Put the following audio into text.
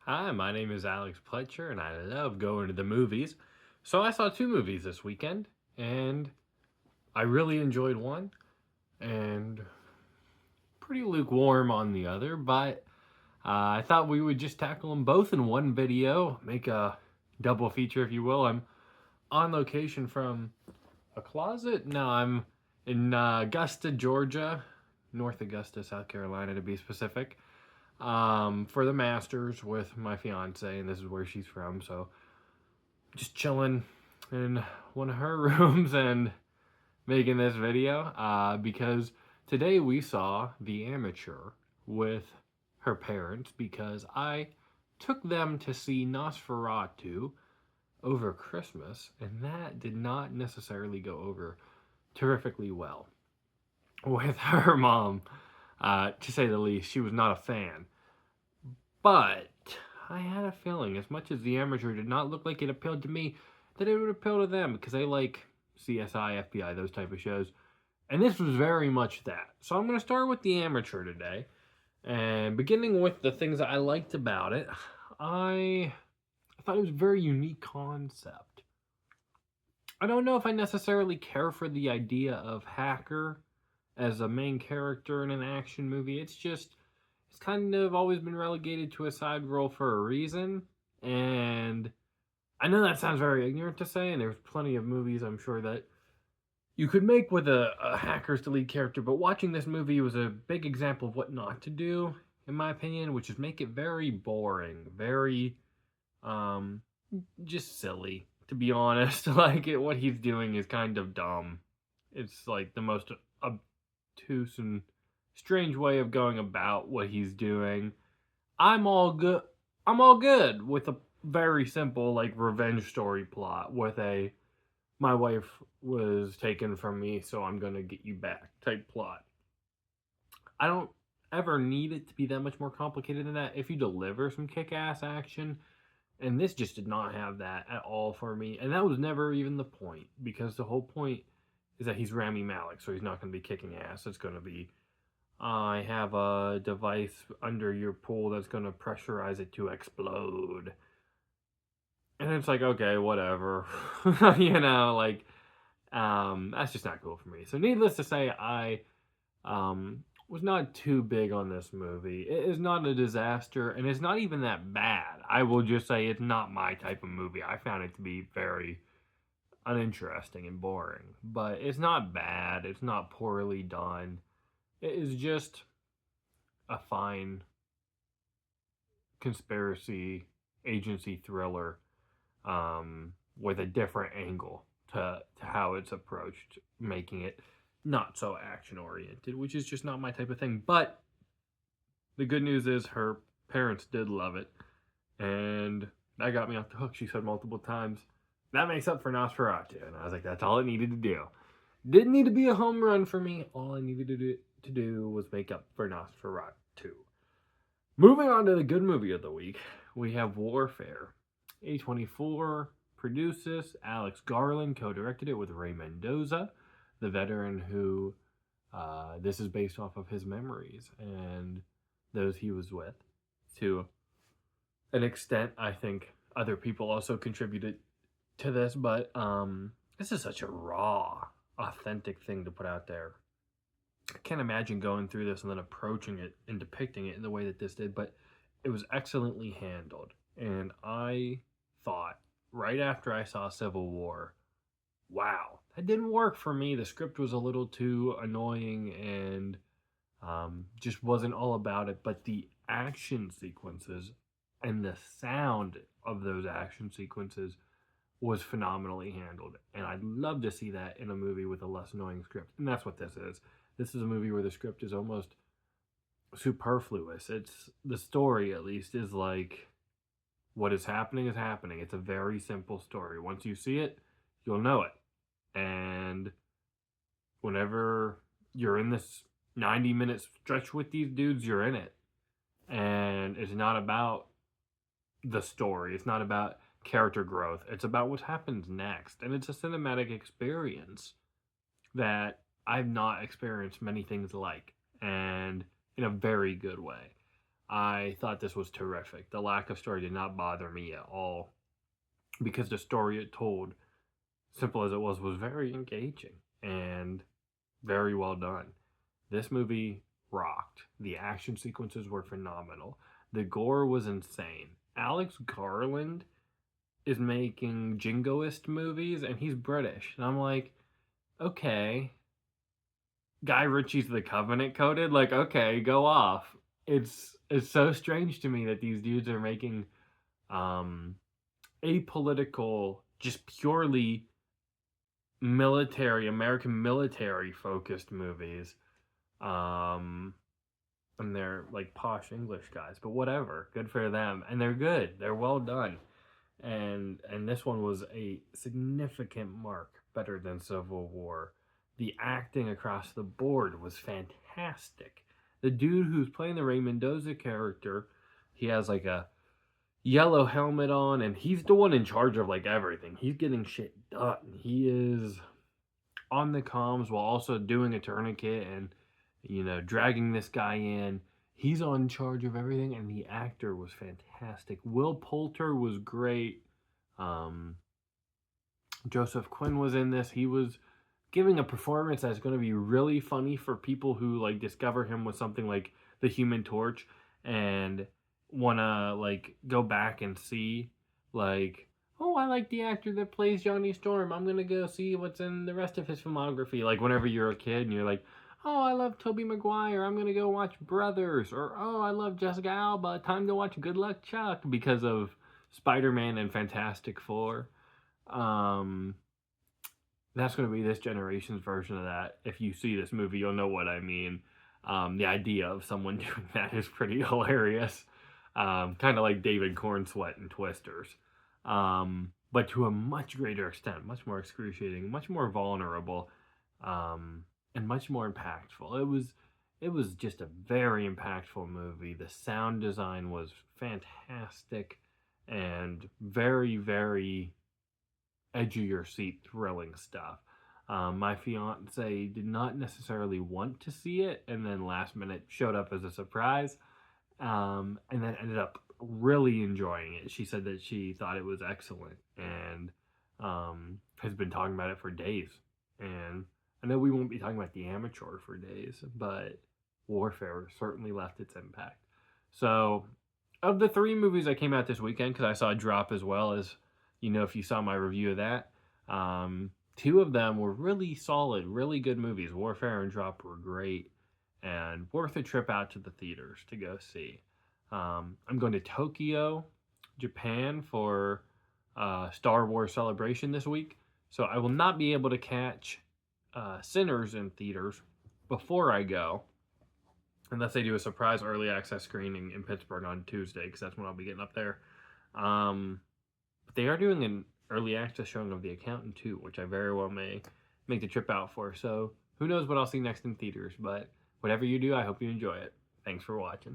Hi, my name is Alex Pletcher, and I love going to the movies. So I saw two movies this weekend, and I really enjoyed one, and pretty lukewarm on the other. But I thought we would just tackle them both in one video, make a double feature, if you will. I'm on location from a closet. No, I'm in Augusta, Georgia, North Augusta, South Carolina, to be specific. For the Masters with my fiance, and this is where she's from. So just chilling in one of her rooms and making this video because today we saw The Amateur with her parents because I took them to see Nosferatu over Christmas, and that did not necessarily go over terrifically well with her mom, to say the least. She was not a fan. But I had a feeling, as much as The Amateur did not look like it appealed to me, that it would appeal to them because they like CSI, FBI, those type of shows. And this was very much that. So I'm going to start with The Amateur today. And beginning with the things that I liked about it, I thought it was a very unique concept. I don't know if I necessarily care for the idea of hacker as a main character in an action movie. It's kind of always been relegated to a side role for a reason. And I know that sounds very ignorant to say, and there's plenty of movies I'm sure that you could make with a hacker as the lead character, but watching this movie was a big example of what not to do, in my opinion, which is make it very boring, very um just silly, to be honest. What he's doing is kind of dumb. It's like the most obtuse and strange way of going about what he's doing. I'm all good. I'm all good with a very simple like revenge story plot with a my wife was taken from me, so I'm gonna get you back type plot. I don't ever need it to be that much more complicated than that if you deliver some kick-ass action. And this just did not have that at all for me. And that was never even the point, because the whole point is that he's Rami Malek, so he's not going to be kicking ass. It's going to be, I have a device under your pool that's going to pressurize it to explode. And it's like, okay, whatever. That's just not cool for me. So, needless to say, I was not too big on this movie. It is not a disaster, and it's not even that bad. I will just say it's not my type of movie. I found it to be very uninteresting and boring. But it's not bad. It's not poorly done. It is just a fine conspiracy agency thriller with a different angle to how it's approached, making it not so action oriented, which is just not my type of thing. But the good news is her parents did love it, and that got me off the hook. She said multiple times, that makes up for Nosferatu. And I was like, that's all it needed to do. Didn't need to be a home run for me. All I needed to do was make up for Nosferatu. Moving on to the good movie of the week, we have Warfare. A24 produced this. Alex Garland co-directed it with Ray Mendoza, the veteran who this is based off of his memories and those he was with. To an extent, I think other people also contributed to this, but this is such a raw, authentic thing to put out there. I can't imagine going through this and then approaching it and depicting it in the way that this did, but it was excellently handled. And I thought, right after I saw Civil War, wow, that didn't work for me. The script was a little too annoying and just wasn't all about it. But the action sequences and the sound of those action sequences was phenomenally handled. And I'd love to see that in a movie with a less annoying script. And that's what this is. This is a movie where the script is almost superfluous. It's the story, at least, is like what is happening is happening. It's a very simple story. Once you see it, you'll know it. And whenever you're in this 90-minute stretch with these dudes, you're in it. And it's not about the story. It's not about character growth. It's about what happens next. And it's a cinematic experience that I've not experienced many things like, and in a very good way. I thought this was terrific. The lack of story did not bother me at all because the story it told, simple as it was very engaging and very well done. This movie rocked. The action sequences were phenomenal. The gore was insane. Alex Garland is making jingoist movies and he's British. And I'm like, okay. Guy Ritchie's The Covenant coded? Like, okay, go off. It's so strange to me that these dudes are making apolitical, just purely American military focused movies. And they're like posh English guys, but whatever. Good for them. And they're good. They're well done. And this one was a significant mark better than Civil War. The acting across the board was fantastic. The dude who's playing the Ray Mendoza character, he has like a yellow helmet on, and he's the one in charge of like everything. He's getting shit done. He is on the comms while also doing a tourniquet and, you know, dragging this guy in. He's on charge of everything, and the actor was fantastic. Will Poulter was great. Joseph Quinn was in this. He was giving a performance that's going to be really funny for people who like discover him with something like The Human Torch and want to like go back and see like, oh, I like the actor that plays Johnny Storm. I'm going to go see what's in the rest of his filmography. Like whenever you're a kid and you're like, oh, I love Tobey Maguire. I'm going to go watch Brothers. Or, oh, I love Jessica Alba. Time to watch Good Luck Chuck because of Spider-Man and Fantastic Four. That's going to be this generation's version of that. If you see this movie, you'll know what I mean. The idea of someone doing that is pretty hilarious. Kind of like David Cornsweet in Twisters. But to a much greater extent, much more excruciating, much more vulnerable, and much more impactful. It was just a very impactful movie. The sound design was fantastic and very, very edge of your seat thrilling stuff. My fiance did not necessarily want to see it and then last minute showed up as a surprise, and then ended up really enjoying it. She said that she thought it was excellent and has been talking about it for days. And I know we won't be talking about The Amateur for days, but Warfare certainly left its impact. So of the 3 movies that came out this weekend, because I saw Drop as well, as you know, if you saw my review of that, 2 of them were really solid, really good movies. Warfare and Drop were great and worth a trip out to the theaters to go see. I'm going to Tokyo, Japan for Star Wars Celebration this week, so I will not be able to catch Sinners in theaters before I go, unless they do a surprise early access screening in Pittsburgh on Tuesday, because that's when I'll be getting up there. But they are doing an early access showing of The Accountant too, which I very well may make the trip out for. So who knows what I'll see next in theaters, but whatever you do, I hope you enjoy it. Thanks for watching.